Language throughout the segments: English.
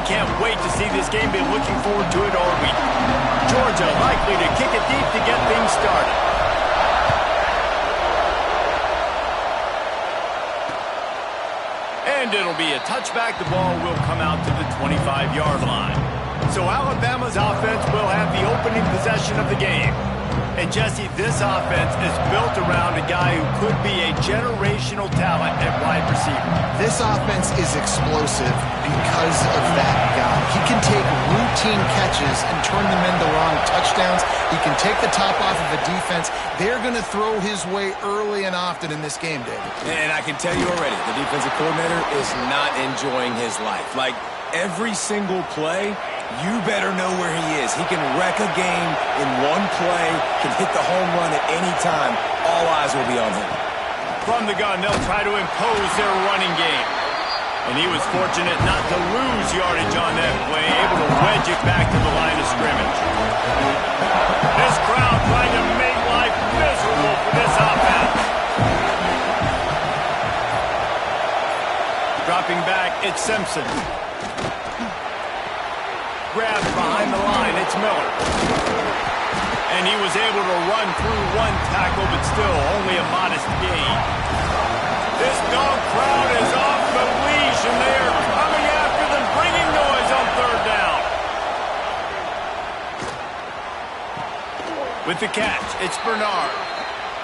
can't wait to see this game. Been looking forward to it all week. Georgia likely to kick it deep to get things started. And it'll be a touchback. The ball will come out to the 25-yard line. So Alabama's offense will have the opening possession of the game. And, Jesse, this offense is built around a guy who could be a generational talent at wide receiver. This offense is explosive because of that guy. He can take routine catches and turn them into long touchdowns. He can take the top off of a defense. They're going to throw his way early and often in this game, David. And I can tell you already, the defensive coordinator is not enjoying his life. Like, every single play, you better know where he is. He can wreck a game in one play, can hit the home run at any time. All eyes will be on him. From the gun, they'll try to impose their running game. And he was fortunate not to lose yardage on that play, able to wedge it back to the line of scrimmage. This crowd trying to make life miserable for this offense. Dropping back, it's Simpson. Grabbed behind the line, it's Miller. And he was able to run through one tackle, but still only a modest gain. This dog crowd is off the leash, and they are coming after them, bringing noise on third down. With the catch, it's Bernard.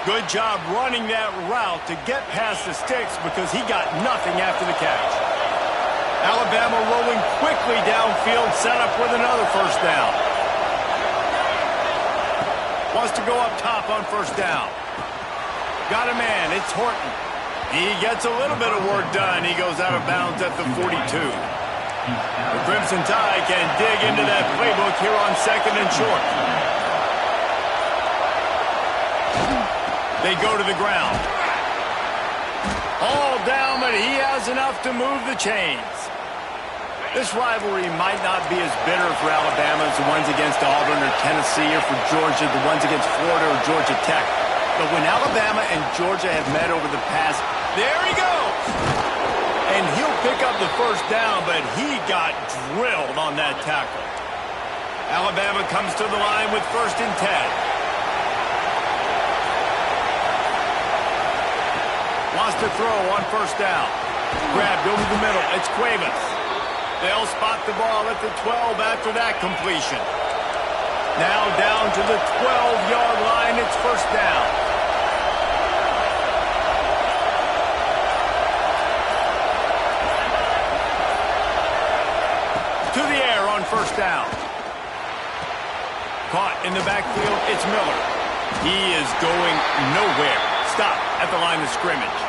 Good job running that route to get past the sticks because he got nothing after the catch. Alabama rolling quickly downfield, set up with another first down. Wants to go up top on first down. Got a man, it's Horton. He gets a little bit of work done. He goes out of bounds at the 42. The Crimson Tide can dig into that playbook here on second and short. They go to the ground. All down, but he has enough to move the chains. This rivalry might not be as bitter for Alabama as the ones against Auburn or Tennessee, or for Georgia, the ones against Florida or Georgia Tech. But when Alabama and Georgia have met over the past, there he goes! And he'll pick up the first down, but he got drilled on that tackle. Alabama comes to the line with 1st and 10. Wants to throw on first down. Grabbed over the middle. It's Cuevas. They'll spot the ball at the 12 after that completion. Now down to the 12-yard line. It's first down. To the air on first down. Caught in the backfield. It's Miller. He is going nowhere. Stop at the line of scrimmage.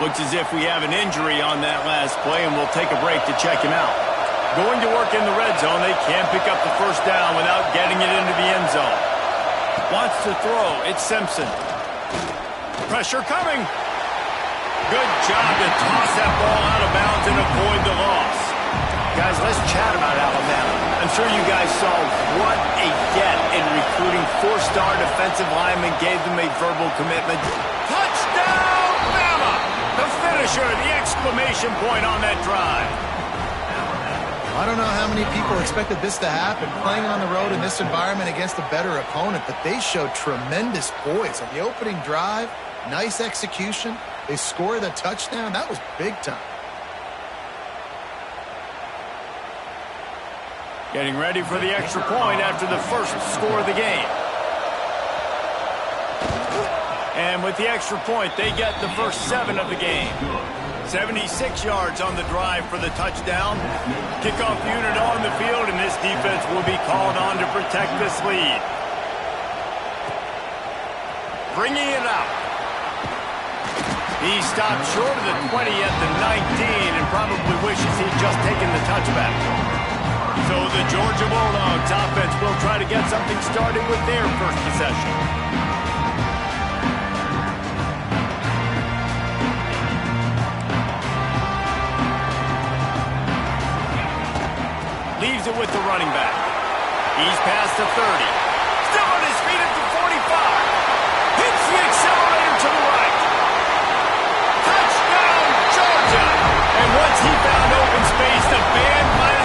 Looks as if we have an injury on that last play, and we'll take a break to check him out. Going to work in the red zone. They can't pick up the first down without getting it into the end zone. Wants to throw. It's Simpson. Pressure coming. Good job to toss that ball out of bounds and avoid the loss. Guys, let's chat about Alabama. I'm sure you guys saw what a get in recruiting. 4-star defensive linemen gave them a verbal commitment. Touchdown! The finisher, the exclamation point on that drive. I don't know how many people expected this to happen, playing on the road in this environment against a better opponent, but they showed tremendous poise on the opening drive. Nice execution. They scored a touchdown. That was big time. Getting ready for the extra point after the first score of the game. And with the extra point, they get the first 7 of the game. 76 yards on the drive for the touchdown. Kickoff unit on the field, and this defense will be called on to protect this lead. Bringing it out. He stopped short of the 20 at the 19 and probably wishes he'd just taken the touchback. So the Georgia Bulldogs offense will try to get something started with their first possession. Leaves it with the running back. He's past the 30. Still on his feet at the 45. Hits the accelerator to the right. Touchdown, Georgia! And once he found open space, the band might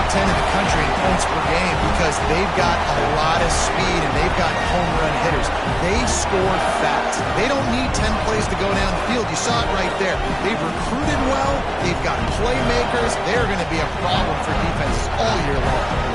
top 10 in the country in points per game because they've got a lot of speed and they've got home run hitters. They score fast. They don't need 10 plays to go down the field. You saw it right there. They've recruited well. They've got playmakers. They're going to be a problem for defenses all year long.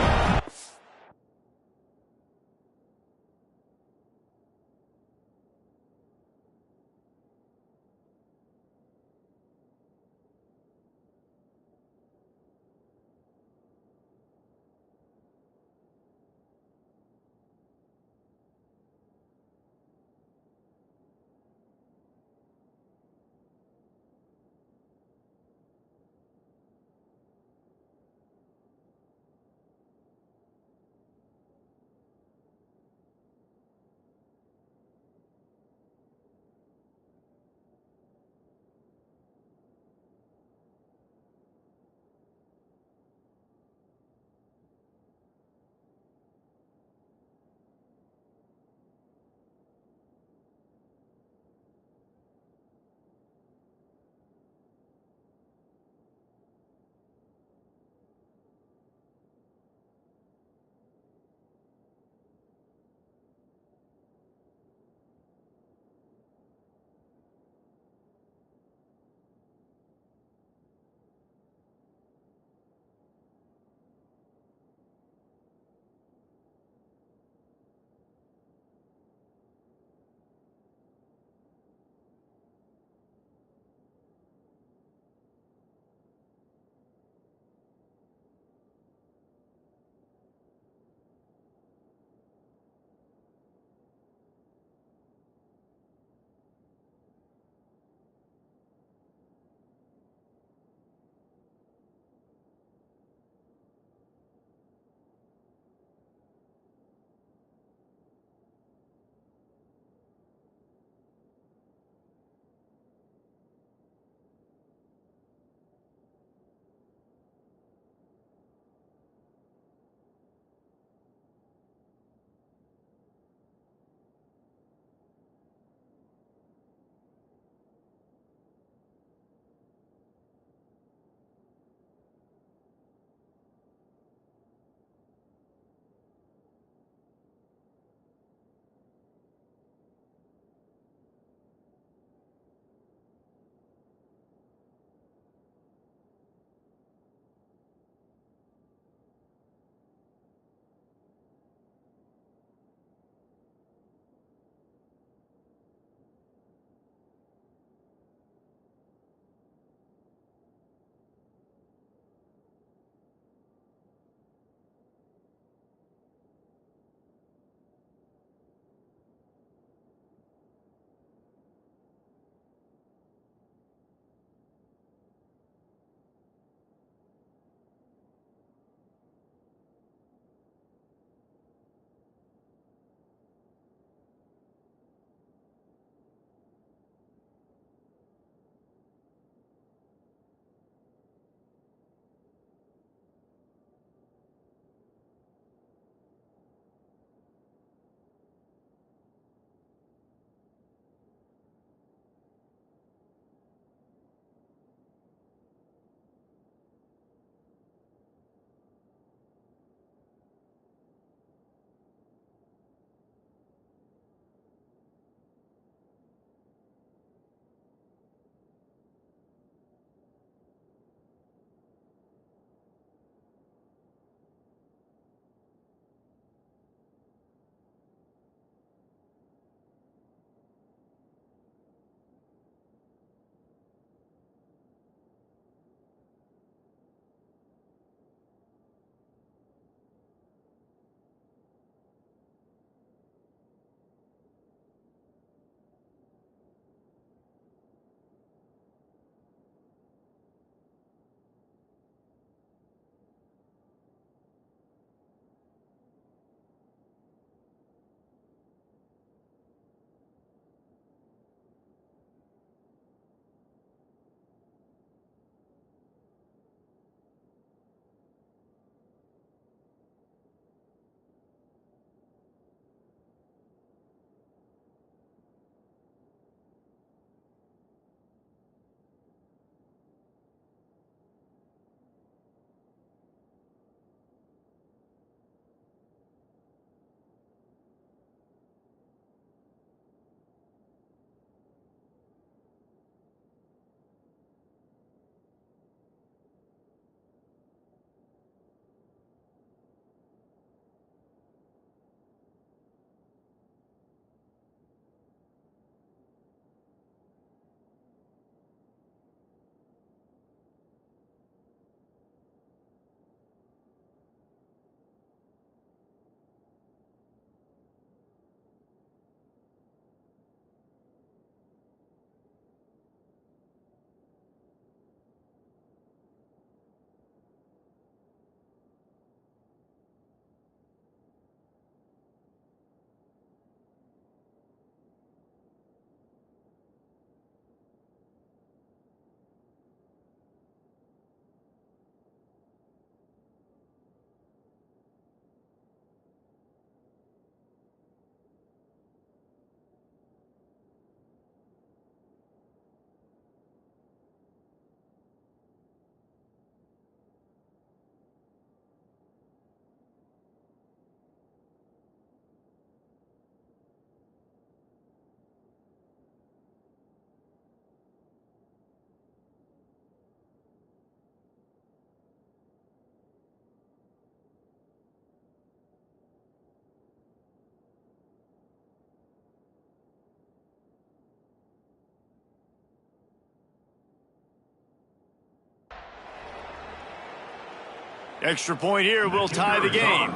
Extra point here will tie the game.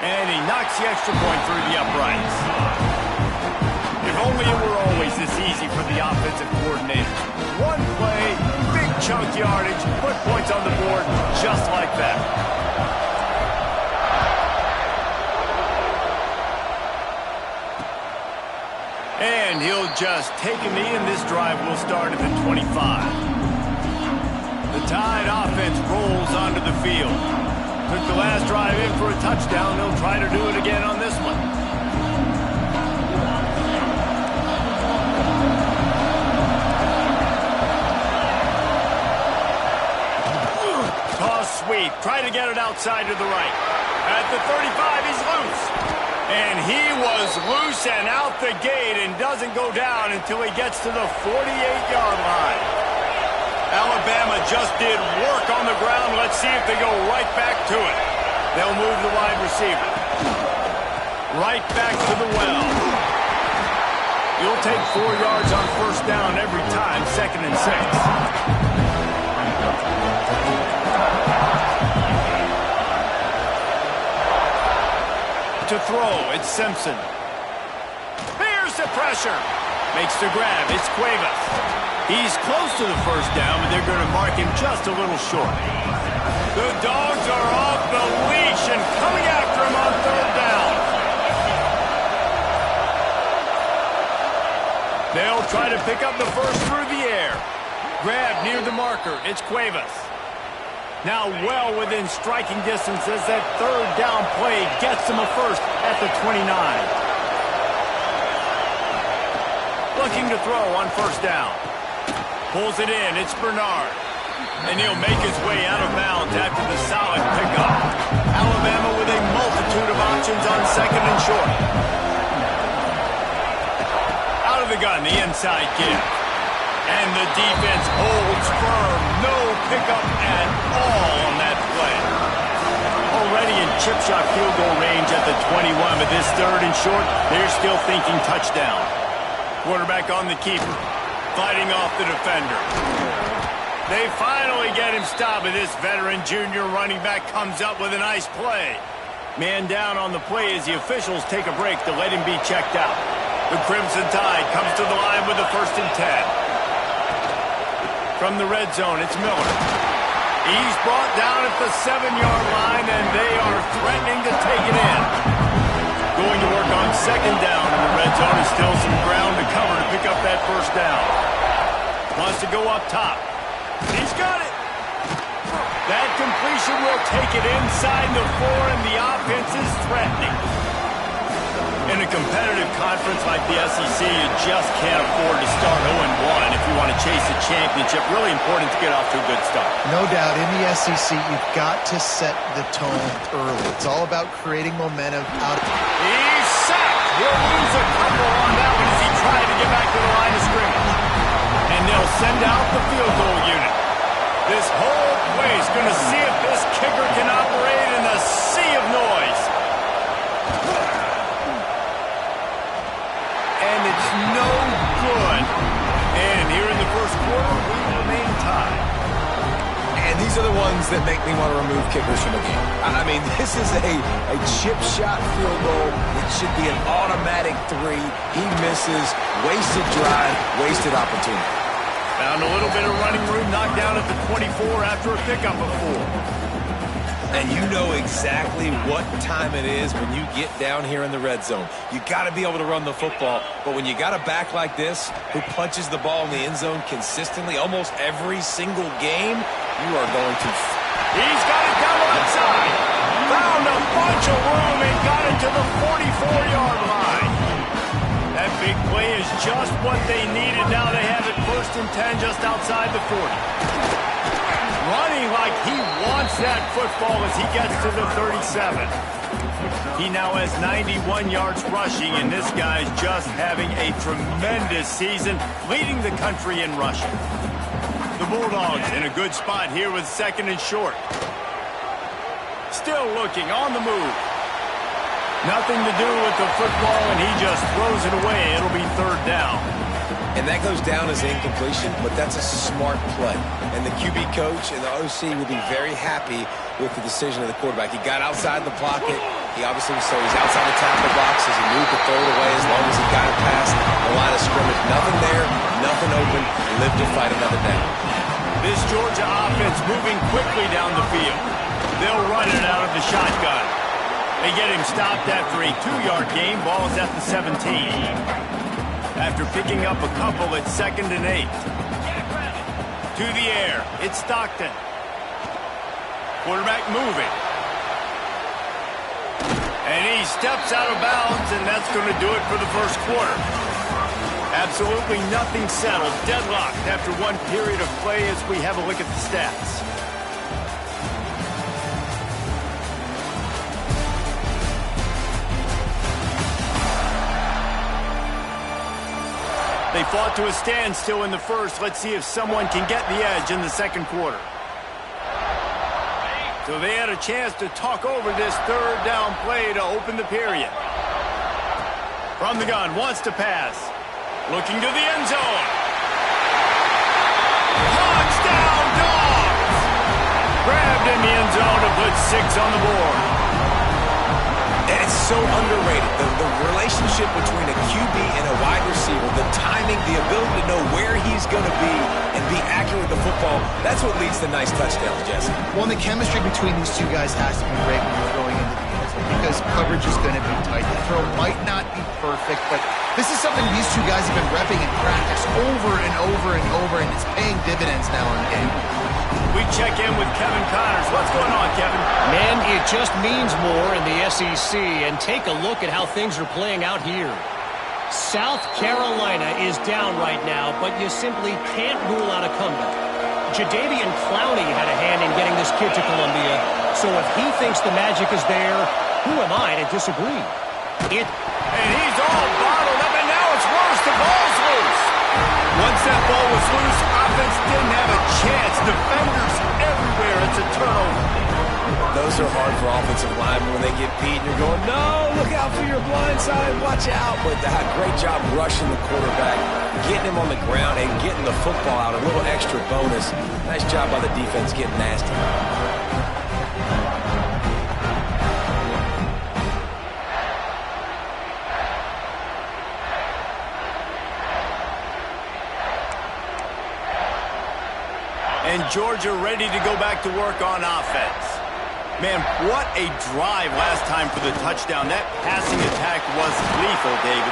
And he knocks the extra point through the uprights. If only it were always this easy for the offensive coordinator. One play, big chunk yardage, put points on the board just like that. And he'll just take a knee, and this drive will start at the 25. The Tide offense rolls onto the field. Took the last drive in for a touchdown. They'll try to do it again on this one. Toss sweep. Try to get it outside to the right. At the 35, he's loose. And he was loose and out the gate and doesn't go down until he gets to the 48-yard line. Alabama just did work on the ground. Let's see if they go right back to it. They'll move the wide receiver. Right back to the well. You'll take 4 yards on first down every time, 2nd and 6. To throw, it's Simpson. Here's the pressure. Makes the grab, it's Cuevas. He's close to the first down, but they're going to mark him just a little short. The Dogs are off the leash and coming after him on 3rd down. They'll try to pick up the first through the air. Grab near the marker, it's Cuevas. Now well within striking distance as that 3rd down play gets him a first at the 29. Looking to throw on first down. Pulls it in, it's Bernard. And he'll make his way out of bounds after the solid pickup. Alabama with a multitude of options on 2nd and short. Out of the gun, the inside give. And the defense holds firm. No pickup at all on that play. Already in chip shot field goal range at the 21, but this 3rd and short, they're still thinking touchdown. Quarterback on the keeper, fighting off the defender. They finally get him stopped, but this veteran junior running back comes up with a nice play. Man down on the play as the officials take a break to let him be checked out. The Crimson Tide comes to the line with the 1st and 10. From the red zone, it's Miller. He's brought down at the 7-yard line, and they are threatening to take it in. Going to work on 2nd down in the red zone. Is still some ground to cover to pick up that first down. Wants to go up top. He's got it. That completion will take it inside the 4, and the offense is threatening. In a competitive conference like the SEC, you just can't afford to start 0-1 if you want to chase a championship. Really important to get off to a good start. No doubt, in the SEC, you've got to set the tone early. It's all about creating momentum out of... He's sacked. He'll lose a couple on that one as he tried to get back to the line of scrimmage. And they'll send out the field goal unit. This whole play is going to see if this kicker can operate in the sea of noise. And it's no good. And here in the first quarter, we remain tied. And these are the ones that make me want to remove kickers from the game. I mean, this is a chip shot field goal. It should be an automatic 3. He misses. Wasted drive, wasted opportunity. Found a little bit of running room, knocked down at the 24 after a pickup of 4. And you know exactly what time it is when you get down here in the red zone. You got to be able to run the football. But when you got a back like this who punches the ball in the end zone consistently almost every single game, you are going to... He's got it down outside. Found a bunch of room and got it to the 44-yard line. That big play is just what they needed. Now they have it 1st and 10 just outside the 40. Running like he wants that football as he gets to the 37. He now has 91 yards rushing, and this guy's just having a tremendous season, leading the country in rushing. The Bulldogs in a good spot here with 2nd and short. Still looking on the move. Nothing to do with the football, and he just throws it away. It'll be 3rd down. And that goes down as incompletion, but that's a smart play. And the QB coach and the OC will be very happy with the decision of the quarterback. He got outside the pocket. He obviously was so he's outside the tackle box as he moved to throw it away as long as he got it past the line of scrimmage. Nothing there, nothing open. Live to fight another down. This Georgia offense moving quickly down the field. They'll run it out of the shotgun. They get him stopped after a 2-yard gain. Ball is at the 17. After picking up a couple at 2nd and 8. To the air. It's Stockton. Quarterback moving. And he steps out of bounds, and that's going to do it for the first quarter. Absolutely nothing settled. Deadlocked after one period of play as we have a look at the stats. They fought to a standstill in the first. Let's see if someone can get the edge in the second quarter. So they had a chance to talk over this 3rd down play to open the period. From the gun, wants to pass. Looking to the end zone. Touchdown, Dogs! Grabbed in the end zone to put 6 on the board. And it's so underrated. The relationship between a QB and a wide receiver, the timing, the ability to know where he's going to be and be accurate with the football, that's what leads to nice touchdowns, Jesse. Well, the chemistry between these two guys has to be great when you're throwing into the end zone because coverage is going to be tight. The throw might not be perfect, but this is something these two guys have been repping in practice over and over and over, and it's paying dividends now in the game. We check in with Kevin Connors. What's going on, Kevin? Man, it just means more in the SEC, and take a look at how things are playing out here. South Carolina is down right now, but you simply can't rule out a comeback. Jadeveon Clowney had a hand in getting this kid to Columbia, so if he thinks the magic is there, who am I to disagree? And he's all bottled up, and now it's worse. The ball's loose. Once that ball was loose, offense didn't have a chance. Defenders everywhere. It's a turnover. Those are hard for offensive linemen when they get beat and you're going, no, look out for your blind side, watch out. But great job rushing the quarterback, getting him on the ground and getting the football out. A little extra bonus. Nice job by the defense getting nasty. And Georgia ready to go back to work on offense. Man, what a drive last time for the touchdown. That passing attack was lethal, David.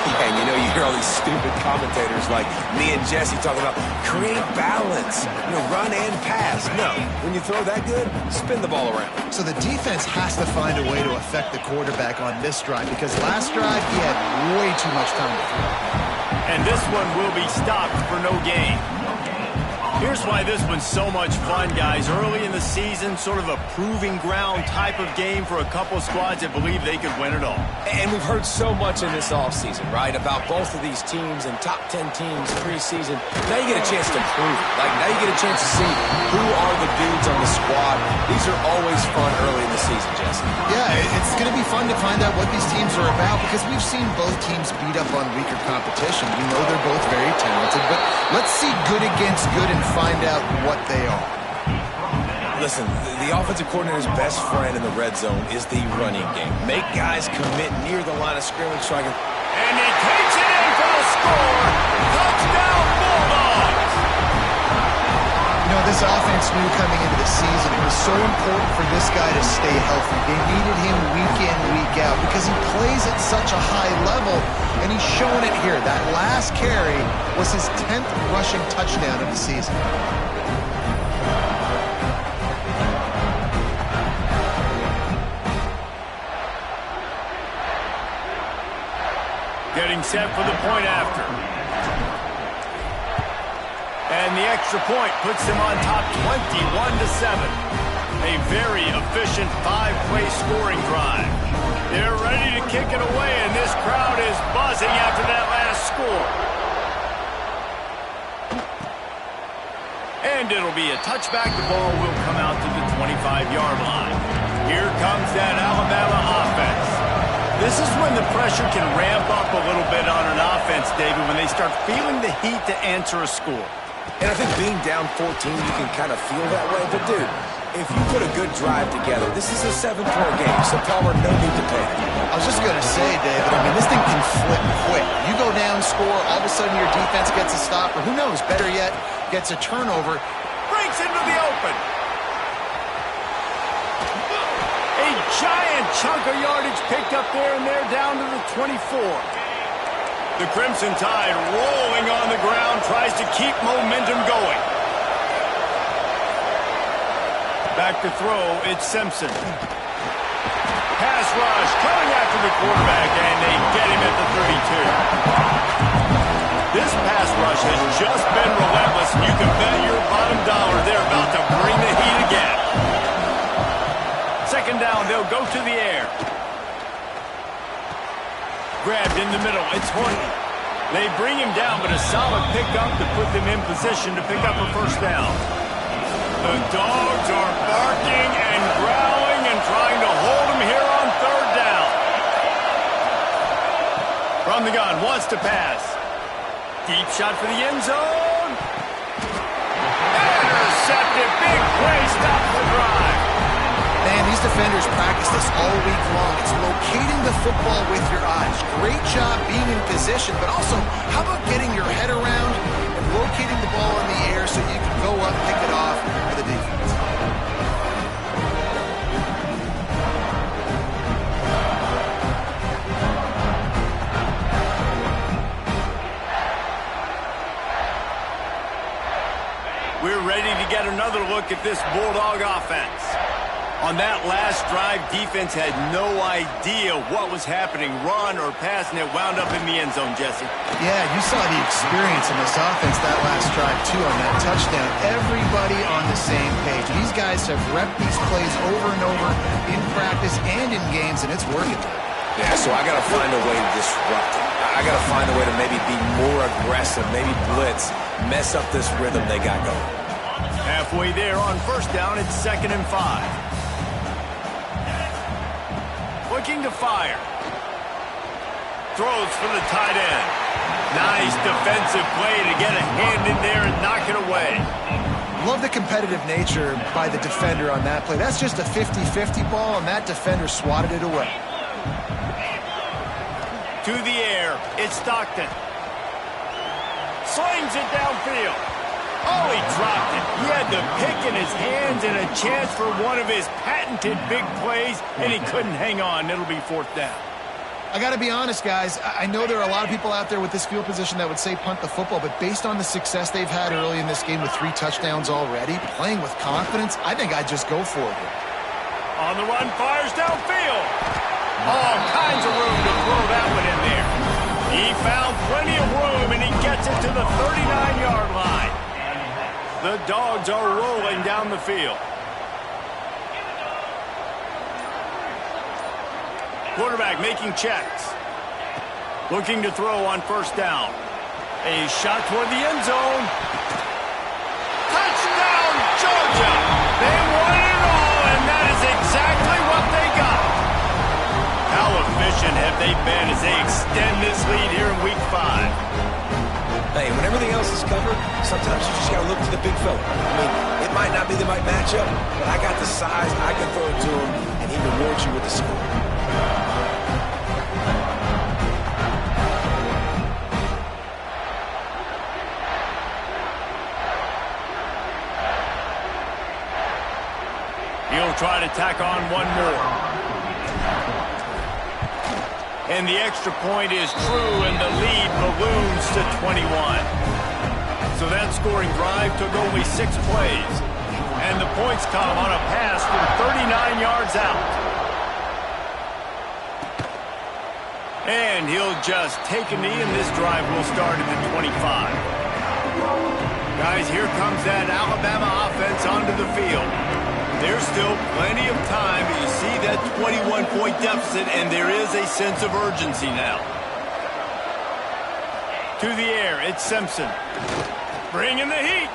Yeah, and you hear all these stupid commentators like me and Jesse talking about create balance, run and pass. No, when you throw that good, spin the ball around. So the defense has to find a way to affect the quarterback on this drive because last drive he had way too much time to throw. And this one will be stopped for no gain. Here's why this one's so much fun, guys. Early in the season, sort of a proving ground type of game for a couple squads that believe they could win it all. And we've heard so much in this offseason, right, about both of these teams and top 10 teams preseason. Now you get a chance to prove it. Now you get a chance to see who are the dudes on the squad. These are always fun early in the season, Jesse. Yeah, it's going to be fun to find out what these teams are about because we've seen both teams beat up on weaker competition. We know they're both very talented, but let's see good against good and find out what they are. Listen, the offensive coordinator's best friend in the red zone is the running game. Make guys commit near the line of scrimmage so I can... And he takes it in for the score. Touchdown, Bulldogs! This offense knew coming into the season it was so important for this guy to stay healthy. They needed him week in, week out because he plays at such a high level, and he's showing it here. That last carry was his 10th rushing touchdown of the season. Getting set for the point after. And the extra point puts them on top 21-7. A very efficient 5-play scoring drive. They're ready to kick it away, and this crowd is buzzing after that last score. And it'll be a touchback. The ball will come out to the 25-yard line. Here comes that Alabama offense. This is when the pressure can ramp up a little bit on an offense, David, when they start feeling the heat to answer a score. And I think being down 14, you can kind of feel that way. But, dude, if you put a good drive together, this is a 7-point game, so Palmer, no need to panic. I was just going to say, David, I mean, this thing can flip quick. You go down, score, all of a sudden your defense gets a stop, or who knows, better yet, gets a turnover. Breaks into the open. A giant chunk of yardage picked up there, and they're down to the 24. The Crimson Tide rolling on the ground, tries to keep momentum going. Back to throw, it's Simpson. Pass rush, coming after the quarterback, and they get him at the 32. This pass rush has just been relentless, and you can bet your bottom dollar they're about to bring the heat again. Second down, they'll go to the air. Grabbed in the middle, it's Horton. They bring him down, but a solid pickup to put them in position to pick up a first down. The Dogs are barking and growling and trying to hold him here on third down. From the gun, wants to pass. Deep shot for the end zone. Intercepted, big play, stops the drive. Man, these defenders practice this all week long. It's locating the football with your eyes. Great job being in position, but also, how about getting your head around and locating the ball in the air so you can go up, pick it off for the defense. We're ready to get another look at this Bulldog offense. On that last drive, defense had no idea what was happening, run or pass, and it wound up in the end zone, Jesse. Yeah, you saw the experience in this offense that last drive, too, on that touchdown. Everybody on the same page. These guys have repped these plays over and over in practice and in games, and it's working. Yeah, so I got to find a way to disrupt it. I got to find a way to maybe be more aggressive, maybe blitz, mess up this rhythm they got going. Halfway there on first down, it's 2nd and 5. Looking to fire. Throws for the tight end. Nice defensive play to get a hand in there and knock it away. Love the competitive nature by the defender on that play. That's just a 50-50 ball, and that defender swatted it away. To the air, it's Stockton. Slings it downfield. Oh, he dropped it. He had the pick in his hands and a chance for one of his patented big plays, and he couldn't hang on. It'll be 4th down. I got to be honest, guys. I know there are a lot of people out there with this field position that would say punt the football, but based on the success they've had early in this game with 3 touchdowns already, playing with confidence, I think I'd just go for it. On the run, fires downfield. All kinds of room to throw that one in there. He found plenty of room, and he gets it to the 39-yard line. The Dogs are rolling down the field. Quarterback making checks. Looking to throw on first down. A shot toward the end zone. Touchdown, Georgia! They won it all, and that is exactly what they got. How efficient have they been as they extend this lead here in Week 5? Hey, when everything else is covered, sometimes you just got to look to the big fella. I mean, it might not be the right matchup, but I got the size, I can throw it to him, and he rewards you with the score. He'll try to tack on one more. And the extra point is true, and the lead balloons to 21. So that scoring drive took only 6 plays. And the points come on a pass from 39 yards out. And he'll just take a knee, and this drive will start at the 25. Guys, here comes that Alabama offense onto the field. There's still plenty of time, but you see that 21-point deficit, and there is a sense of urgency now. To the air, it's Simpson. Bringing the heat.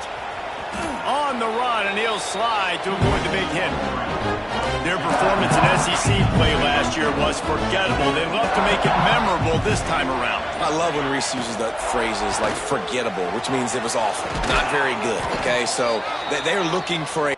On the run, and he'll slide to avoid the big hit. Their performance in SEC play last year was forgettable. They'd love to make it memorable this time around. I love when Reese uses the phrases like forgettable, which means it was awful, not very good, okay? So they're looking for a...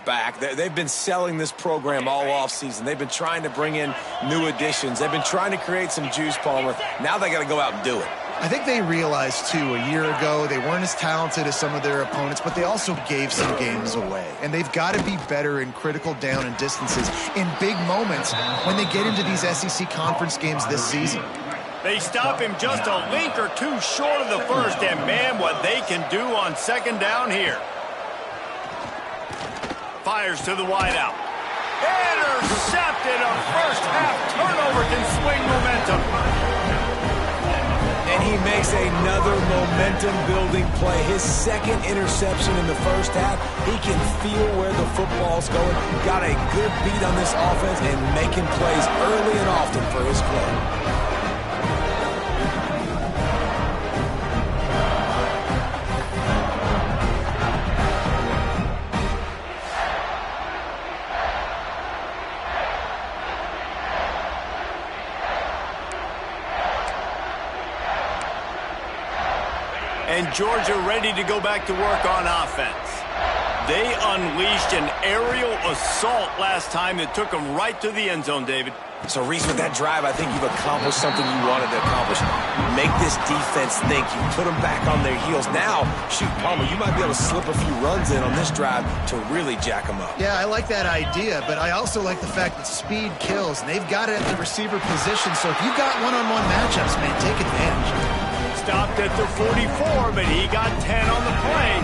Back. They've been selling this program all offseason. They've been trying to bring in new additions. They've been trying to create some juice, Palmer. Now they got to go out and do it. I think they realized, too, a year ago they weren't as talented as some of their opponents, but they also gave some games away. And they've got to be better in critical down and distances in big moments when they get into these SEC conference games this season. They stop him just a link or two short of the first, and man, what they can do on second down here. Fires to the wideout. Intercepted. A first-half turnover can swing momentum. And he makes another momentum-building play. His second interception in the first half. He can feel where the football's going. Got a good beat on this offense and making plays early and often for his club. And Georgia ready to go back to work on offense. They unleashed an aerial assault last time that took them right to the end zone, David. So, Reese, with that drive, I think you've accomplished something you wanted to accomplish. You make this defense think. You put them back on their heels. Now, shoot, Palmer, you might be able to slip a few runs in on this drive to really jack them up. Yeah, I like that idea, but I also like the fact that speed kills, and they've got it at the receiver position, so if you've got one-on-one matchups, man, take advantage. Stopped at the 44, but he got 10 on the play.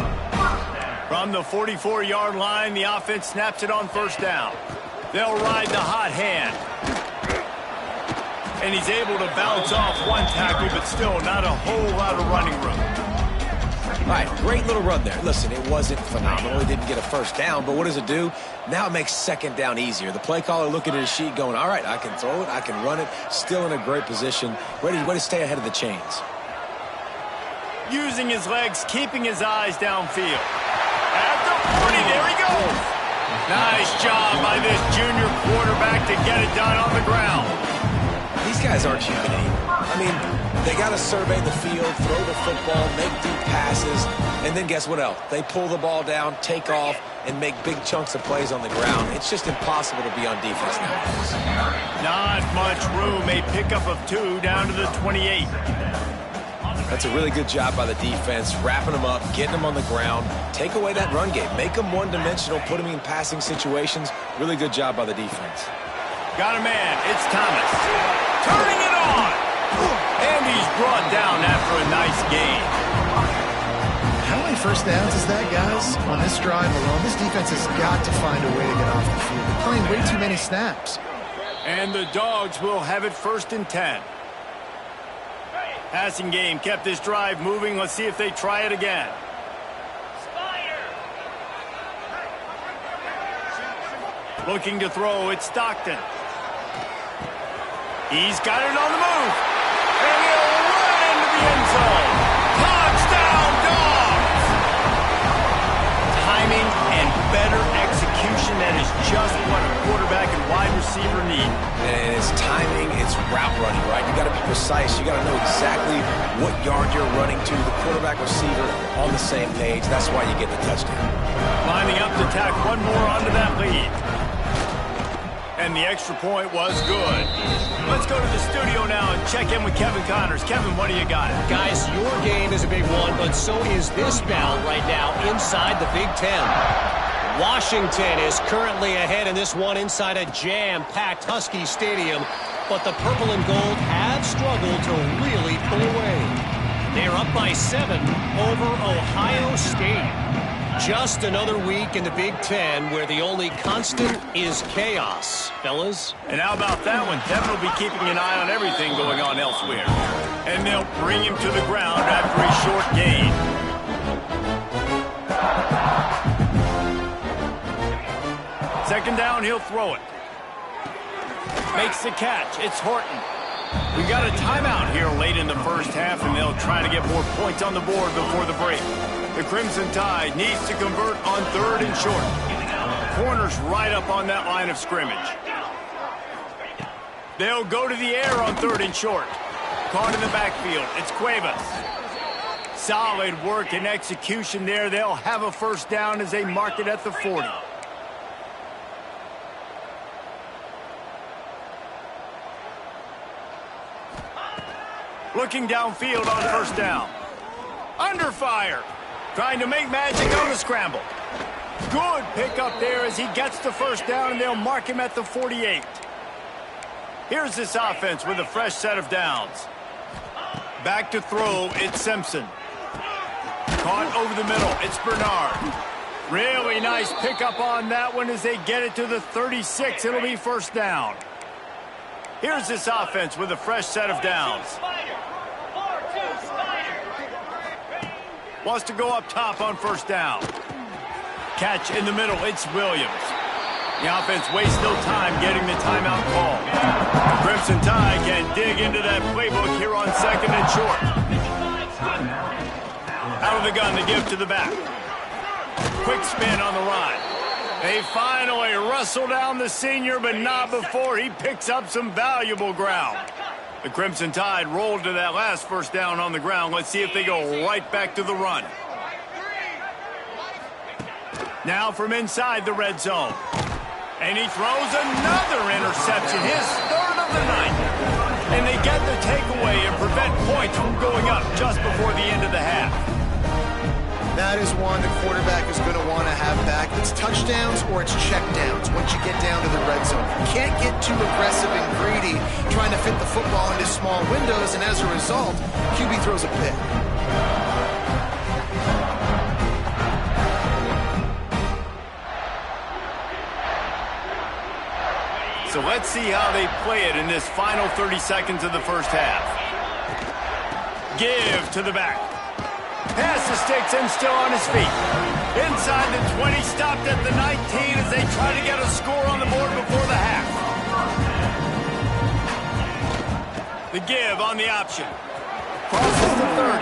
From the 44-yard line, the offense snaps it on first down. They'll ride the hot hand. And he's able to bounce off one tackle, but still not a whole lot of running room. All right, great little run there. Listen, it wasn't phenomenal. He didn't get a first down, but what does it do? Now it makes second down easier. The play caller looking at his sheet going, all right, I can throw it, I can run it, still in a great position, ready to stay ahead of the chains. Using his legs, keeping his eyes downfield. At the 40, there he goes. Nice job by this junior quarterback to get it done on the ground. These guys aren't human anymore. I mean, they got to survey the field, throw the football, make deep passes, and then guess what else? They pull the ball down, take off, and make big chunks of plays on the ground. It's just impossible to be on defense nowadays. Not much room. A pickup of 2 down to the 28. That's a really good job by the defense, wrapping them up, getting them on the ground. Take away that run game. Make them one-dimensional, put them in passing situations. Really good job by the defense. Got a man. It's Thomas. Turning it on. And he's brought down after a nice gain. How many first downs is that, guys? On this drive alone, this defense has got to find a way to get off the field. They're playing way too many snaps. And the Dogs will have it 1st and 10. Passing game kept this drive moving. Let's see if they try it again. Looking to throw, it's Stockton. He's got it on the move. And he'll run into the end zone. Touchdown, Dogs! Timing and better execution, that is just what a quarterback and wide receiver need. And it's timing, it's route running, right? You got to be precise. You got to know exactly what yard you're running to. The quarterback receiver on the same page. That's why you get the touchdown. Lining up to tack one more onto that lead. And the extra point was good. Let's go to the studio now and check in with Kevin Connors. Kevin, what do you got? Guys, your game is a big one, but so is this battle right now inside the Big Ten. Washington is currently ahead in this one inside a jam-packed Husky Stadium, but the purple and gold have struggled to really pull away. They're up by 7 over Ohio State. Just another week in the Big Ten where the only constant is chaos, fellas. And how about that one? Kevin will be keeping an eye on everything going on elsewhere. And they'll bring him to the ground after a short gain. Second down, he'll throw it. Makes the catch. It's Horton. We got a timeout here late in the first half, and they'll try to get more points on the board before the break. The Crimson Tide needs to convert on 3rd and short. Corners right up on that line of scrimmage. They'll go to the air on 3rd and short. Caught in the backfield. It's Cuevas. Solid work and execution there. They'll have a first down as they mark it at the 40. Looking downfield on first down. Under fire. Trying to make magic on the scramble. Good pickup there as he gets the first down, and they'll mark him at the 48. Here's this offense with a fresh set of downs. Back to throw, it's Simpson. Caught over the middle, it's Bernard. Really nice pickup on that one as they get it to the 36. It'll be first down. Here's this offense with a fresh set of downs. Wants to go up top on first down. Catch in the middle, it's Williams. The offense wastes no time getting the timeout call. Crimson Tide can dig into that playbook here on 2nd and short. Out of the gun to give to the back. Quick spin on the run. They finally wrestle down the senior, but not before he picks up some valuable ground. The Crimson Tide rolled to that last first down on the ground. Let's see if they go right back to the run. Now from inside the red zone. And he throws another interception, his third of the night. And they get the takeaway and prevent points from going up just before the end of the half. That is one the quarterback is going to want to have back. It's touchdowns or it's checkdowns once you get down to the red zone. You can't get too aggressive and greedy trying to fit the football into small windows, and as a result, QB throws a pick. So let's see how they play it in this final 30 seconds of the first half. Give to the back. Pass the sticks and still on his feet. Inside the 20, stopped at the 19 as they try to get a score on the board before the half. The give on the option. Crosses the 30.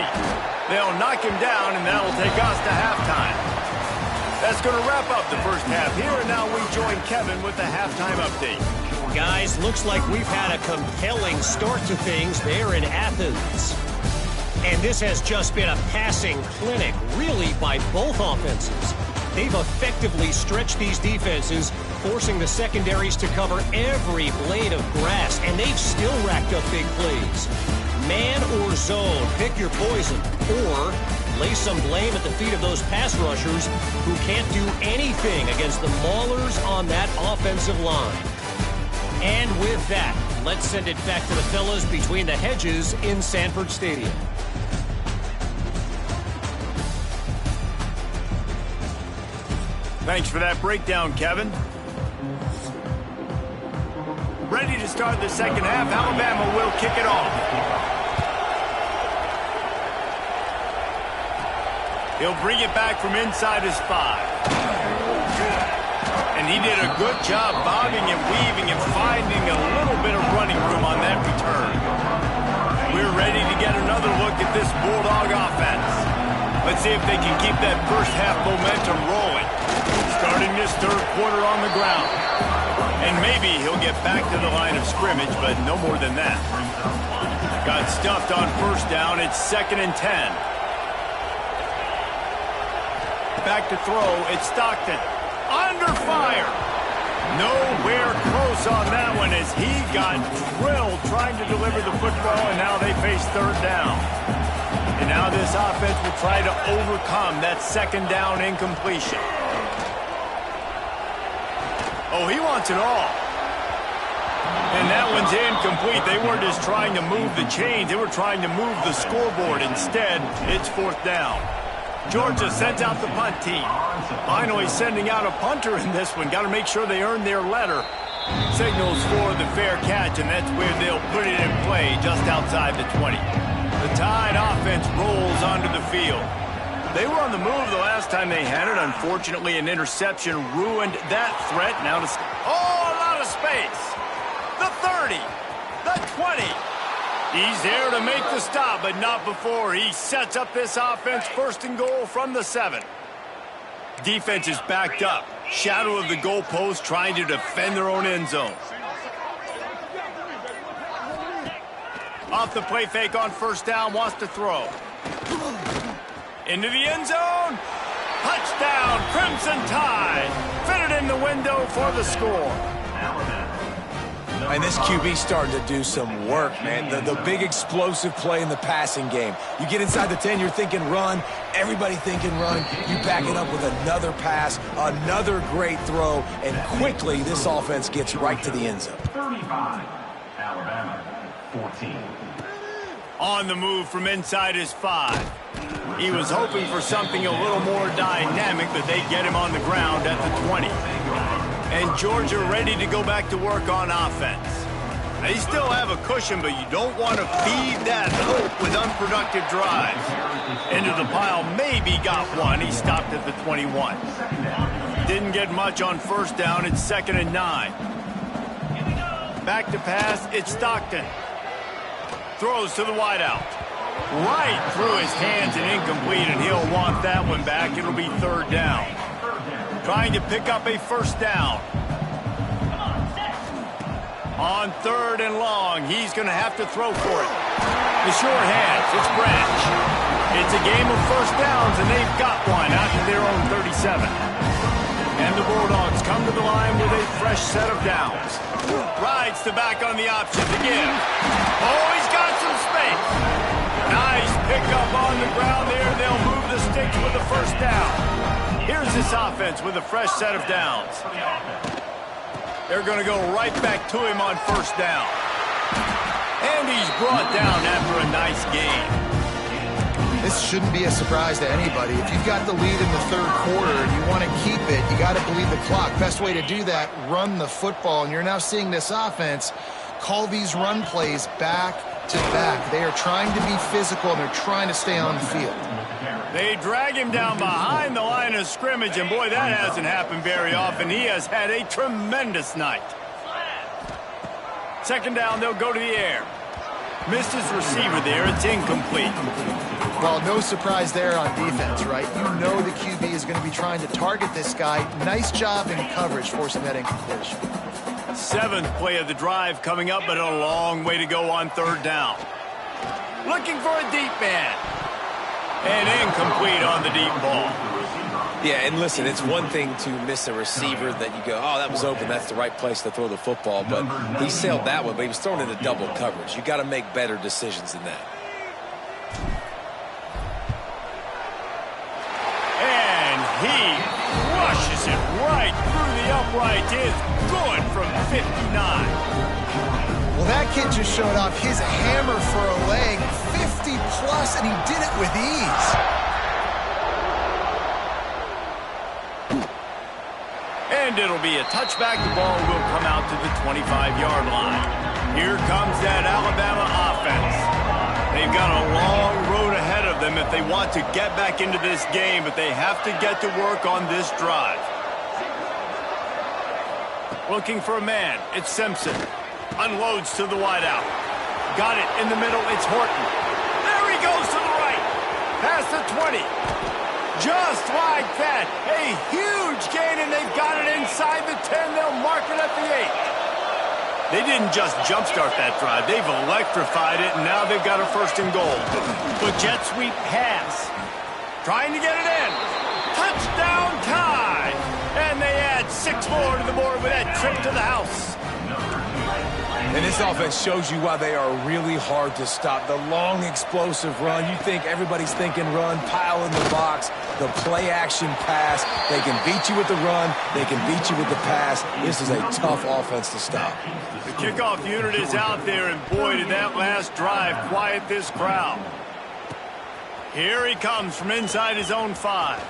They'll knock him down, and that'll take us to halftime. That's going to wrap up the first half here, and now we join Kevin with the halftime update. Guys, looks like we've had a compelling start to things there in Athens. And this has just been a passing clinic, really, by both offenses. They've effectively stretched these defenses, forcing the secondaries to cover every blade of grass, and they've still racked up big plays. Man or zone, pick your poison, or lay some blame at the feet of those pass rushers who can't do anything against the maulers on that offensive line. And with that, let's send it back to the fellas between the hedges in Sanford Stadium. Thanks for that breakdown, Kevin. Ready to start the second half. Alabama will kick it off. He'll bring it back from inside his 5. And he did a good job bobbing and weaving and finding a little bit of running room on that return. We're ready to get another look at this Bulldog offense. Let's see if they can keep that first half momentum rolling. Starting this third quarter on the ground. And maybe he'll get back to the line of scrimmage, but no more than that. Got stuffed on first down. It's 2nd and 10. Back to throw. It's Stockton. Under fire. Nowhere close on that one as he got drilled trying to deliver the football, and now they face third down. And now this offense will try to overcome that second down incompletion. Oh, he wants it all. And that one's incomplete. They weren't just trying to move the chains. They were trying to move the scoreboard. Instead, it's fourth down. Georgia sends out the punt team. Finally sending out a punter in this one. Got to make sure they earn their letter. Signals for the fair catch, and that's where they'll put it in play just outside the 20. The Tide offense rolls onto the field. They were on the move the last time they had it. Unfortunately, an interception ruined that threat. Now to... Oh, a lot of space. The 30. The 20. He's there to make the stop, but not before. He sets up this offense 1st and goal from the 7. Defense is backed up. Shadow of the goalpost trying to defend their own end zone. Off the play fake on first down, wants to throw. Into the end zone. Touchdown, Crimson Tide. Fitted in the window for the score. And this QB's starting to do some work, man. The big explosive play in the passing game. You get inside the 10, you're thinking run. Everybody thinking run. You back it up with another pass, another great throw, and quickly this offense gets right to the end zone. 35, Alabama, 14. On the move from inside his 5. He was hoping for something a little more dynamic, but they get him on the ground at the 20. And Georgia ready to go back to work on offense. They still have a cushion, but you don't want to feed that hope with unproductive drives. Into the pile, maybe got one. He stopped at the 21. Didn't get much on first down. It's 2nd and 9. Back to pass, it's Stockton. Throws to the wideout. Right through his hands and incomplete, and he'll want that one back. It'll be third down. Trying to pick up a first down. On 3rd and long, he's going to have to throw for it. The short hands, it's Branch. It's a game of first downs, and they've got one out to their own 37. And the Bulldogs come to the line with a fresh set of downs. Rides the back on the option to give. Oh, he's got some space. Nice pickup on the ground there. They'll move the sticks with the first down. Here's this offense with a fresh set of downs. They're going to go right back to him on first down. And he's brought down after a nice game. This shouldn't be a surprise to anybody. If you've got the lead in the third quarter and you want to keep it, you got to bleed the clock. Best way to do that, run the football. And you're now seeing this offense call these run plays back to back. They are trying to be physical, and they're trying to stay on the field. They drag him down behind the line of scrimmage, and boy, that hasn't happened very often. He has had a tremendous night. Second down, they'll go to the air. Missed his receiver there. It's incomplete. Well, no surprise there on defense, right? You know the QB is going to be trying to target this guy. Nice job in coverage forcing that incompletion. Seventh play of the drive coming up, but a long way to go on third down. Looking for a deep man. And incomplete on the deep ball. Yeah, and listen, it's one thing to miss a receiver that you go, oh, that was open, that's the right place to throw the football, but he sailed that one, but he was thrown into double coverage. You got to make better decisions than that. And he rushes it right through the upright. It's good from 59. Well, that kid just showed off his hammer for a leg, 50-plus, and he did it with ease. And it'll be a touchback. The ball will come out to the 25-yard line. Here comes that Alabama offense. They've got a long road ahead of them if they want to get back into this game, but they have to get to work on this drive. Looking for a man. It's Simpson. Unloads to the wideout. Got it in the middle. It's Horton. There he goes to the right. Past the 20. Just like that. A huge gain, and they've got it inside the 10. They'll mark it at the 8. They didn't just jumpstart that drive. They've electrified it, and now they've got a first and goal. But jet sweep pass. Trying to get it in. Touchdown tie. And they add 6 more to the board with that trip to the house. And this offense shows you why they are really hard to stop. The long, explosive run. You think everybody's thinking run, pile in the box, the play-action pass. They can beat you with the run. They can beat you with the pass. This is a tough offense to stop. The kickoff unit is out there, and boy, did that last drive quiet this crowd. Here he comes from inside his own 5.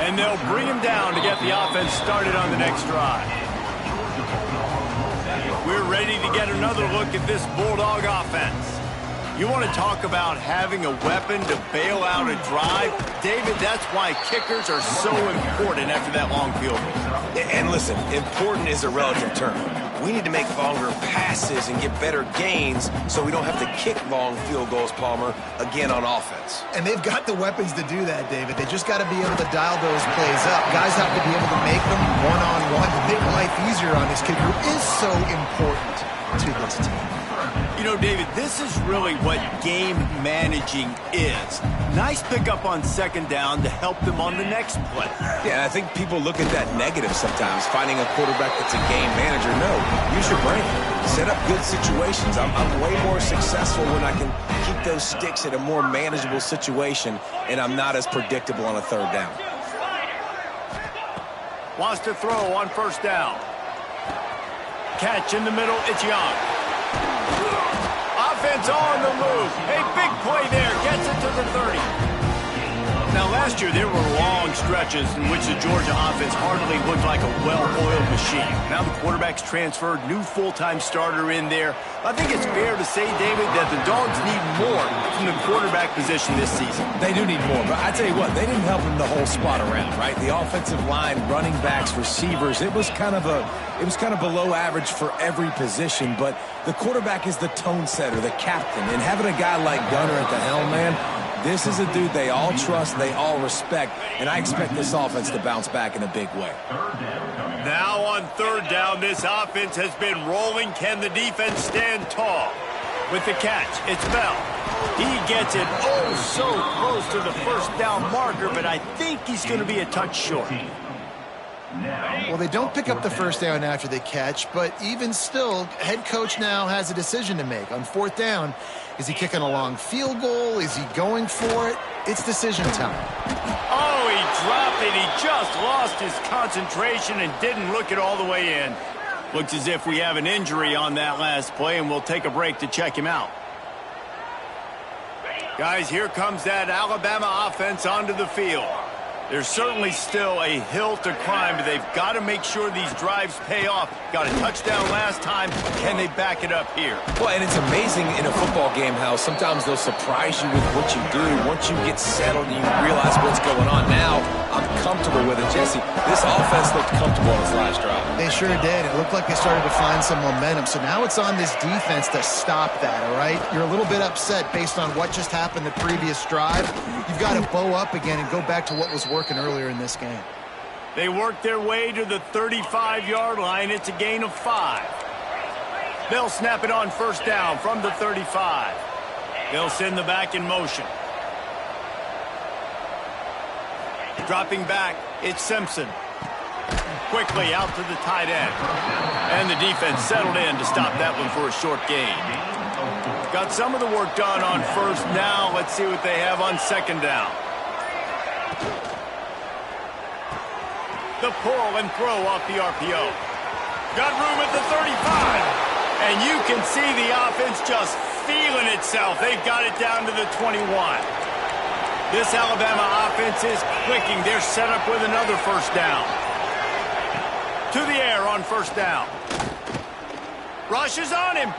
And they'll bring him down to get the offense started on the next drive. We're ready to get another look at this Bulldog offense. You want to talk about having a weapon to bail out a drive? David, that's why kickers are so important after that long field goal. And listen, important is a relative term. We need to make longer passes and get better gains so we don't have to kick long field goals, Palmer, again on offense. And they've got the weapons to do that, David. They just got to be able to dial those plays up. Guys have to be able to make them one-on-one to make life easier on this kid who is so important to this team. You know, David, this is really what game managing is. Nice pickup on second down to help them on the next play. Yeah, I think people look at that negative sometimes, finding a quarterback that's a game manager. No, use your brain. Set up good situations. I'm way more successful when I can keep those sticks at a more manageable situation, and I'm not as predictable on a third down. Wants to throw on first down. Catch in the middle, it's Young. Offense on the move. A big play there. Gets it to the 30. Now, last year, there were long stretches in which the Georgia offense hardly looked like a well-oiled machine. Now the quarterback's transferred, new full-time starter in there. I think it's fair to say, David, that the Dogs need more from the quarterback position this season. They do need more, but I tell you what, they didn't help him the whole spot around, right? The offensive line, running backs, receivers, it was kind of below average for every position, but the quarterback is the tone setter, the captain, and having a guy like Gunner at the helm, man, this is a dude they all trust, they all respect, and I expect this offense to bounce back in a big way. Now on third down, this offense has been rolling. Can the defense stand tall? with the catch. It's Bell. He gets it oh so close to the first down marker, but I think he's going to be a touch short. Well, they don't pick up the first down after the catch, but even still, head coach now has a decision to make. On fourth down, is he kicking a long field goal? Is he going for it? It's decision time. Oh, he dropped it. He just lost his concentration and didn't look it all the way in. Looks as if we have an injury on that last play, and we'll take a break to check him out. Guys, here comes that Alabama offense onto the field. There's certainly still a hill to climb, but they've got to make sure these drives pay off. Got a touchdown last time. Can they back it up here? Well, and it's amazing in a football game how sometimes they'll surprise you with what you do. Once you get settled and you realize what's going on now, I'm comfortable with it. Jesse, this offense looked comfortable on its last drive. They sure did. It looked like they started to find some momentum. So now it's on this defense to stop that, all right? You're a little bit upset based on what just happened the previous drive. You've got to bow up again and go back to what was working earlier in this game. They work their way to the 35-yard line. It's a gain of 5. They'll snap it on first down from the 35. They'll send the back in motion. Dropping back, it's Simpson. Quickly out to the tight end. And the defense settled in to stop that one for a short gain. Got some of the work done on first. Now let's see what they have on second down. The pull and throw off the RPO. Got room at the 35. And you can see the offense just feeling itself. They've got it down to the 21. This Alabama offense is clicking. They're set up with another first down. To the air on first down. Rushes on him.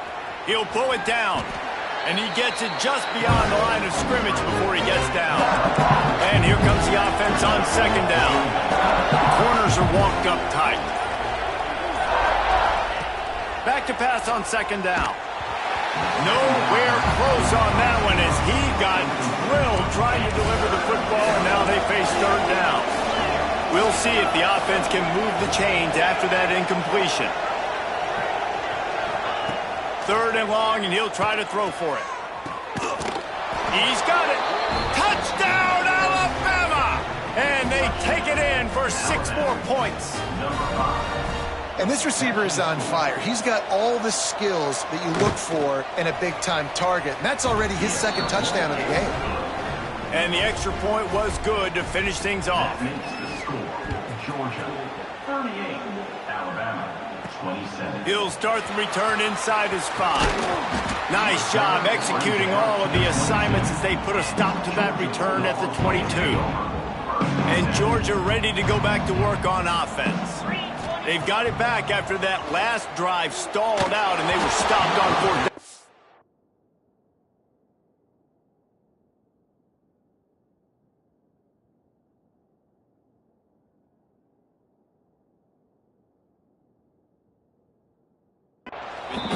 He'll pull it down. And he gets it just beyond the line of scrimmage before he gets down. And here comes the offense on second down. Corners are walked up tight. Back to pass on second down. Nowhere close on that one as he got drilled trying to deliver the football, and now they face third down. We'll see if the offense can move the chains after that incompletion. Third and long, and he'll try to throw for it. He's got it. Touchdown, Alabama! And they take it in for 6 more points. And this receiver is on fire. He's got all the skills that you look for in a big-time target. And that's already his second touchdown of the game. And the extra point was good to finish things off. Georgia 38, Alabama 27. He'll start the return inside his 5. Nice job executing all of the assignments as they put a stop to that return at the 22. And Georgia ready to go back to work on offense. They've got it back after that last drive stalled out, and they were stopped on fourth down.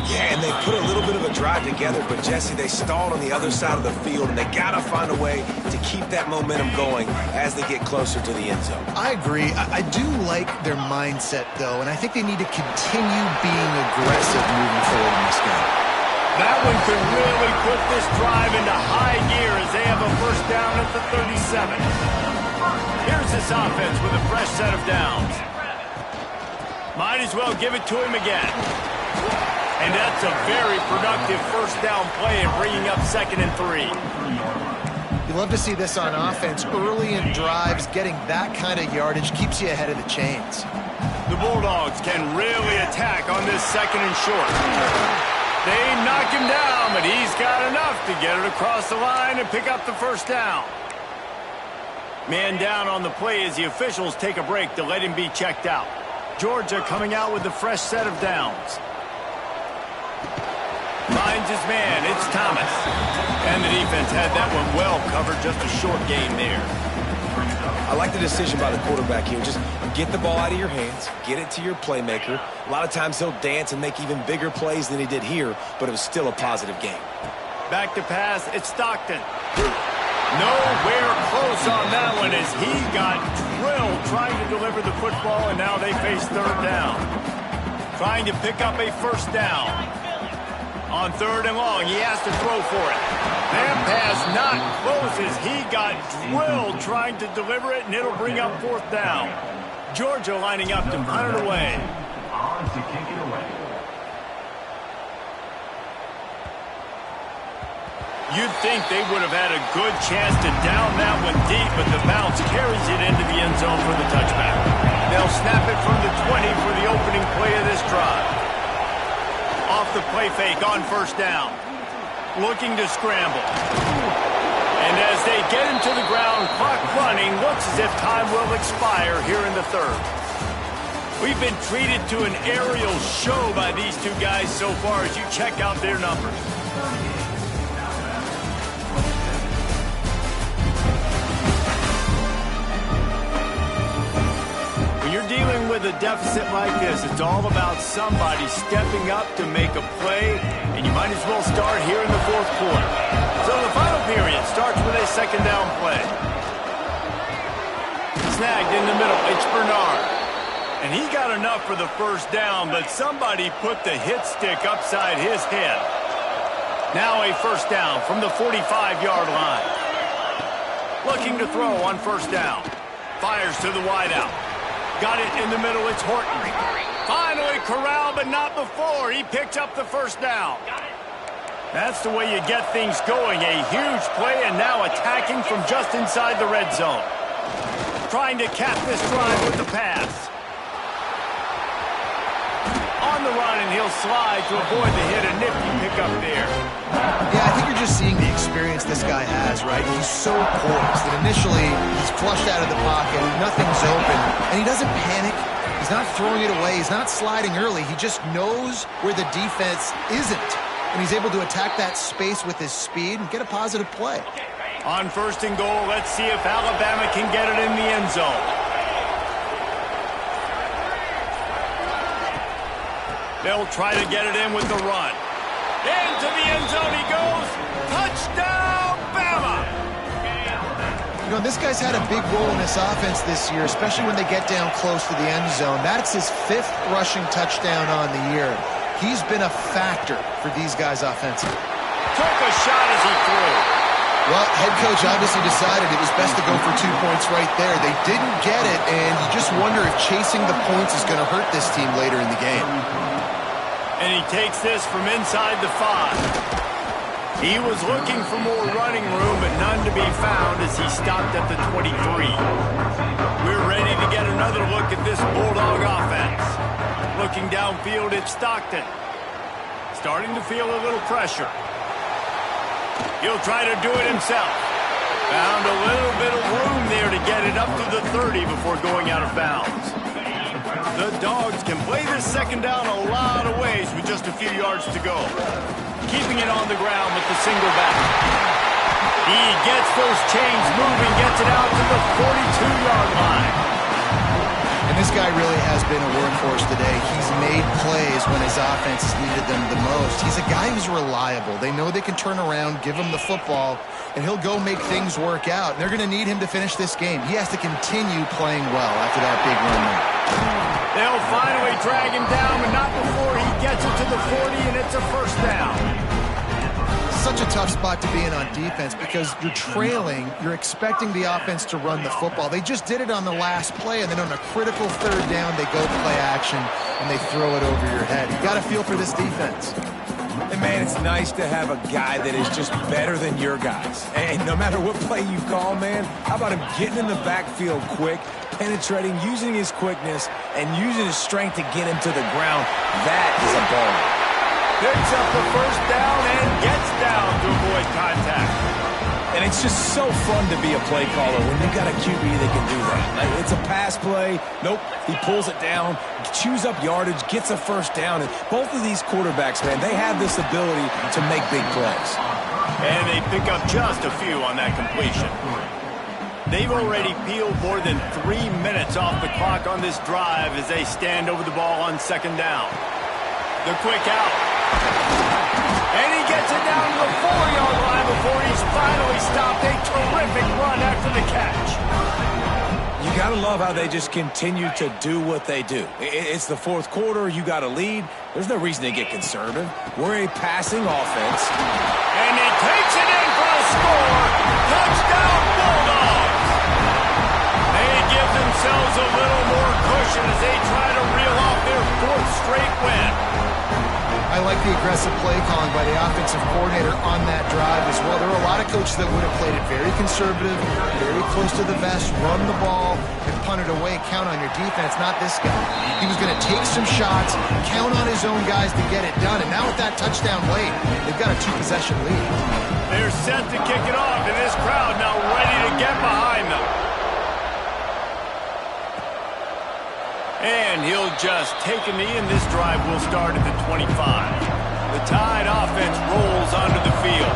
Yeah, and they put a little bit of a drive together, but Jesse, they stalled on the other side of the field, and they got to find a way to keep that momentum going as they get closer to the end zone. I agree. I do like their mindset, though, and I think they need to continue being aggressive moving forward in this game. That one could really put this drive into high gear as they have a first down at the 37. Here's this offense with a fresh set of downs. Might as well give it to him again. And that's a very productive first down play in bringing up 2nd and 3. You love to see this on offense. Early in drives, getting that kind of yardage keeps you ahead of the chains. The Bulldogs can really attack on this 2nd and short. They knock him down, but he's got enough to get it across the line and pick up the first down. Man down on the play as the officials take a break to let him be checked out. Georgia coming out with a fresh set of downs. Finds his man. It's Thomas. And the defense had that one well covered. Just a short game there. I like the decision by the quarterback here. Just get the ball out of your hands. Get it to your playmaker. A lot of times he'll dance and make even bigger plays than he did here, but it was still a positive game. Back to pass. It's Stockton. Nowhere close on that one as he got drilled trying to deliver the football, and now they face third down. Trying to pick up a first down. On 3rd and long, he has to throw for it. That pass not closes. He got drilled trying to deliver it, and it'll bring up 4th down. Georgia lining up to punt it away. On to kick it away. You'd think they would have had a good chance to down that one deep, but the bounce carries it into the end zone for the touchback. They'll snap it from the 20 for the opening play of this drive. Off the play fake on 1st down. Looking to scramble. And as they get him to the ground, clock running, looks as if time will expire here in the 3rd. We've been treated to an aerial show by these two guys so far as you check out their numbers. When you're dealing with a deficit like this, it's all about somebody stepping up to make a play, and you might as well start here in the 4th quarter. So the final period starts with a 2nd down play. Snagged in the middle, it's Bernard. And he got enough for the 1st down, but somebody put the hit stick upside his head. Now a 1st down from the 45-yard line. Looking to throw on 1st down. Fires to the wideout. Got it in the middle, it's Horton. Finally corralled, but not before. He picked up the 1st down. That's the way you get things going. A huge play, and now attacking from just inside the red zone. Trying to cap this drive with the pass. On the run, and he'll slide to avoid the hit. A nifty pickup there. Yeah, I think you're just seeing the experience this guy has, right? He's so poised that initially he's flushed out of the pocket, nothing's open, and he doesn't panic. He's not throwing it away. He's not sliding early. He just knows where the defense isn't, and he's able to attack that space with his speed and get a positive play. On 1st and goal, let's see if Alabama can get it in the end zone. They'll try to get it in with the run. Into the end zone he goes. Touchdown, Bama! You know, this guy's had a big role in this offense this year, especially when they get down close to the end zone. That's his 5th rushing touchdown on the year. He's been a factor for these guys offensively. Took a shot as he threw. Well, head coach obviously decided it was best to go for 2 points right there. They didn't get it, and you just wonder if chasing the points is going to hurt this team later in the game. And he takes this from inside the 5. He was looking for more running room, but none to be found as he stopped at the 23. We're ready to get another look at this Bulldog offense. Looking downfield, it's Stockton. Starting to feel a little pressure. He'll try to do it himself. Found a little bit of room there to get it up to the 30 before going out of bounds. The Dogs can play this 2nd down a lot of ways with just a few yards to go. Keeping it on the ground with the single back. He gets those chains moving, gets it out to the 42-yard line. And this guy really has been a workhorse today. He's made plays when his offense has needed them the most. He's a guy who's reliable. They know they can turn around, give him the football, and he'll go make things work out. And they're going to need him to finish this game. He has to continue playing well after that big run there. They'll finally drag him down, but not before he gets it to the 40, and it's a 1st down. Such a tough spot to be in on defense because you're trailing, you're expecting the offense to run the football. They just did it on the last play, and then on a critical 3rd down, they go play action, and they throw it over your head. You got to feel for this defense. And, man, it's nice to have a guy that is just better than your guys. And no matter what play you call, man, how about him getting in the backfield quick, penetrating, using his quickness, and using his strength to get him to the ground? That is a ball. Picks up the 1st down and gets down to avoid contact. And it's just so fun to be a play caller when you've got a QB that can do that. Like, it's a pass play. Nope, he pulls it down, chews up yardage, gets a 1st down. And both of these quarterbacks, man, they have this ability to make big plays. And they pick up just a few on that completion. They've already peeled more than 3 minutes off the clock on this drive as they stand over the ball on 2nd down. The quick out. And he gets it down to the 4-yard line before he's finally stopped. A terrific run after the catch. You got to love how they just continue to do what they do. It's the fourth quarter. You got a lead. There's no reason to get conservative. We're a passing offense. And he takes it in for a score. Touchdown, Bulldogs. They give themselves a little more cushion as they try to reel off their fourth straight win. I like the aggressive play calling by the offensive coordinator on that drive as well. There are a lot of coaches that would have played it very conservative, very close to the vest, run the ball, and punt it away, count on your defense, not this guy. He was going to take some shots, count on his own guys to get it done, and now with that touchdown late, they've got a 2-possession lead. They're set to kick it off, and this crowd now ready to get behind them. And he'll just take a knee, and this drive will start at the 25. The Tide offense rolls onto the field.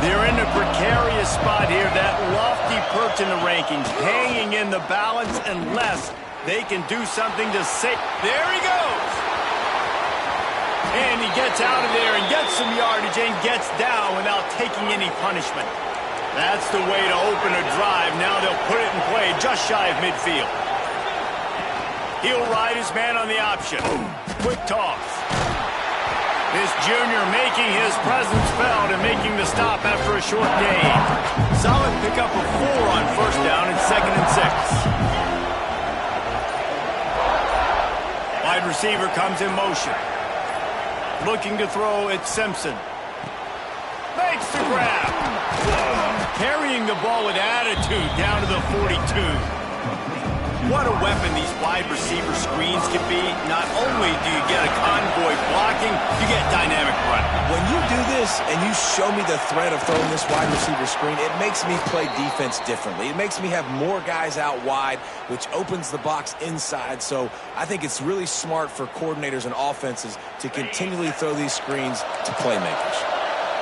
They're in a precarious spot here, that lofty perch in the rankings, hanging in the balance unless they can do something to save. There he goes! And he gets out of there and gets some yardage and gets down without taking any punishment. That's the way to open a drive. Now they'll put it in play just shy of midfield. He'll ride his man on the option. Quick toss. This junior making his presence felt and making the stop after a short gain. Solid pickup of 4 on first down and 2nd and 6. Wide receiver comes in motion. Looking to throw, it's Simpson. Makes the grab. Carrying the ball with attitude down to the 42. What a weapon these wide receiver screens can be. Not only do you get a convoy blocking, you get dynamic running. When you do this and you show me the threat of throwing this wide receiver screen, it makes me play defense differently. It makes me have more guys out wide, which opens the box inside. So I think it's really smart for coordinators and offenses to continually throw these screens to playmakers.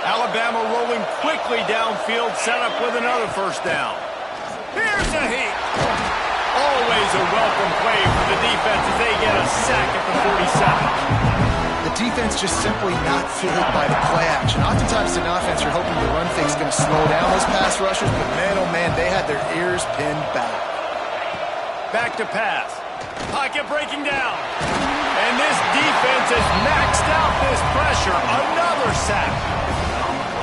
Alabama rolling quickly downfield, set up with another first down. Here's a heat. Always a welcome play for the defense as they get a sack at the 47. The defense just simply not fooled by the play action. Oftentimes in offense, you're hoping the run fake's going to slow down those pass rushers, but man, oh man, they had their ears pinned back. Back to pass. Pocket breaking down. And this defense has maxed out this pressure. Another sack.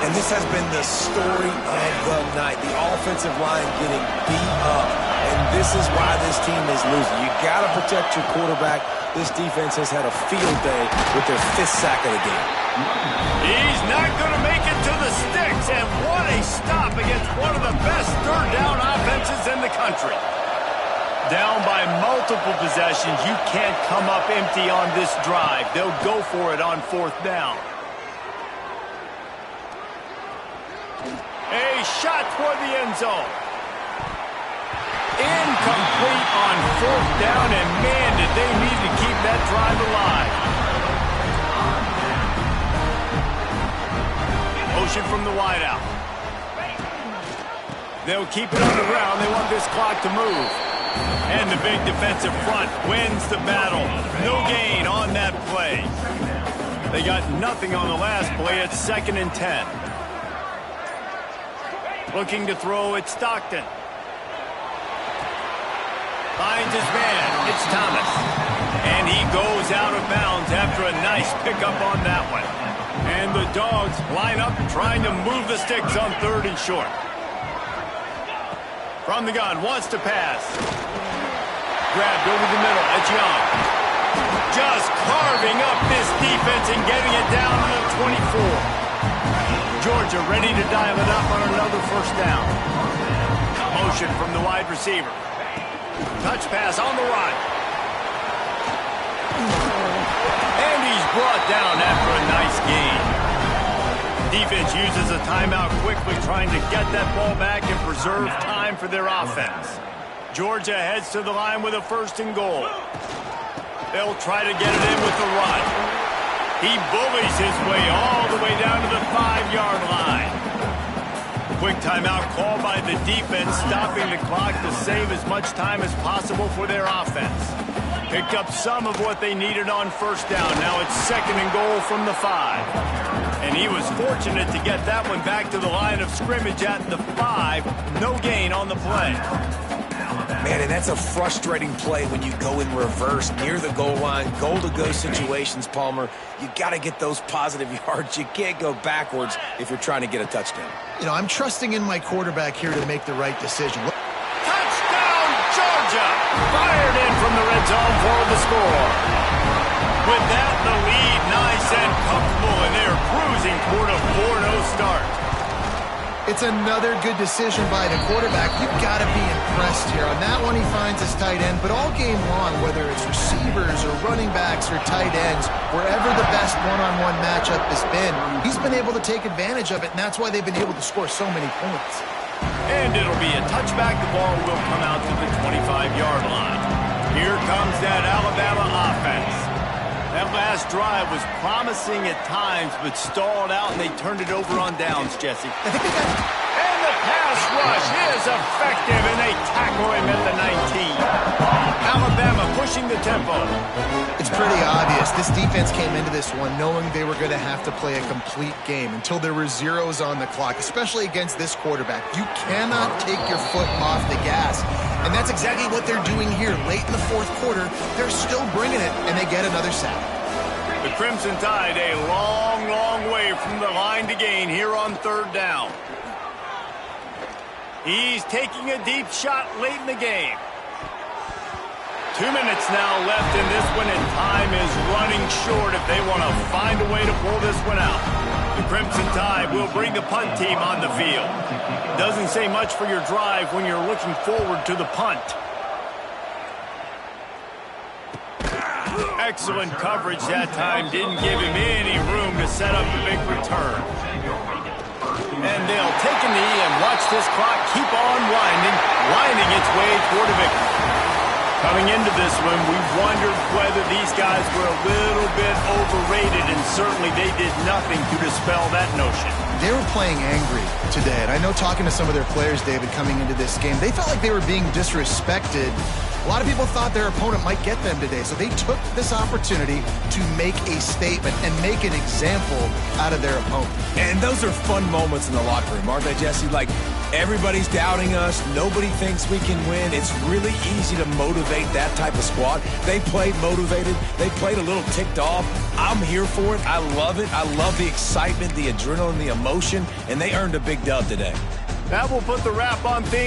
And this has been the story of the night. The offensive line getting beat up. And this is why this team is losing. You got to protect your quarterback. This defense has had a field day with their 5th sack of the game. He's not going to make it to the sticks. And what a stop against one of the best third down offenses in the country. Down by multiple possessions. You can't come up empty on this drive. They'll go for it on 4th down. A shot toward the end zone. Incomplete on 4th down, and man, did they need to keep that drive alive. Motion from the wideout. They'll keep it on the ground. They want this clock to move. And the big defensive front wins the battle. No gain on that play. They got nothing on the last play. It's 2nd and 10. Looking to throw, it's Stockton. Finds his man, it's Thomas. And he goes out of bounds after a nice pickup on that one. And the Dogs line up trying to move the sticks on 3rd and short. From the gun, wants to pass. Grabbed over the middle, it's Young. Just carving up this defense and getting it down to the 24. Georgia ready to dial it up on another first down. Motion from the wide receiver. Touch pass on the right. And he's brought down after a nice gain. Defense uses a timeout quickly, trying to get that ball back and preserve time for their offense. Georgia heads to the line with a 1st and goal. They'll try to get it in with the run. He bullies his way all the way down to the 5-yard line. Quick timeout call by the defense, stopping the clock to save as much time as possible for their offense. Picked up some of what they needed on 1st down. Now it's 2nd and goal from the 5. And he was fortunate to get that one back to the line of scrimmage at the 5. No gain on the play. Man, and that's a frustrating play when you go in reverse near the goal line, goal-to-go situations, Palmer. You got to get those positive yards. You can't go backwards if you're trying to get a touchdown. You know, I'm trusting in my quarterback here to make the right decision. Touchdown, Georgia! Fired in from the red zone for the score. With that, the lead nice and comfortable, and they're cruising toward a 4-0 start. It's another good decision by the quarterback. You've got to be impressed here. On that one, he finds his tight end, but all game long, whether it's receivers or running backs or tight ends, wherever the best one-on-one matchup has been, he's been able to take advantage of it, and that's why they've been able to score so many points. And it'll be a touchback. The ball will come out to the 25-yard line. Here comes that Alabama offense. That last drive was promising at times, but stalled out, and they turned it over on downs, Jesse. I think they got... And the pass rush is effective, and they tackle him at the 19. Alabama pushing the tempo. It's pretty obvious. This defense came into this one knowing they were going to have to play a complete game until there were zeros on the clock, especially against this quarterback. You cannot take your foot off the gas. And that's exactly what they're doing here. Late in the fourth quarter, they're still bringing it, and they get another sack. The Crimson Tide a long, long way from the line to gain here on third down. He's taking a deep shot late in the game. 2 minutes now left in this one, and time is running short if they want to find a way to pull this one out. The Crimson Tide will bring the punt team on the field. Doesn't say much for your drive when you're looking forward to the punt. Excellent coverage that time. Didn't give him any room to set up a big return. And they'll take a knee and watch this clock keep on winding its way toward a victory. Coming into this one, we wondered whether these guys were a little bit overrated, and certainly they did nothing to dispel that notion. They were playing angry today, and I know talking to some of their players, David, coming into this game, they felt like they were being disrespected. A lot of people thought their opponent might get them today, so they took this opportunity to make a statement and make an example out of their opponent. And those are fun moments in the locker room, aren't they, Jesse? Like, everybody's doubting us. Nobody thinks we can win. It's really easy to motivate that type of squad. They played motivated. They played a little ticked off. I'm here for it. I love it. I love the excitement, the adrenaline, the emotion, and they earned a big dub today. That will put the wrap on things.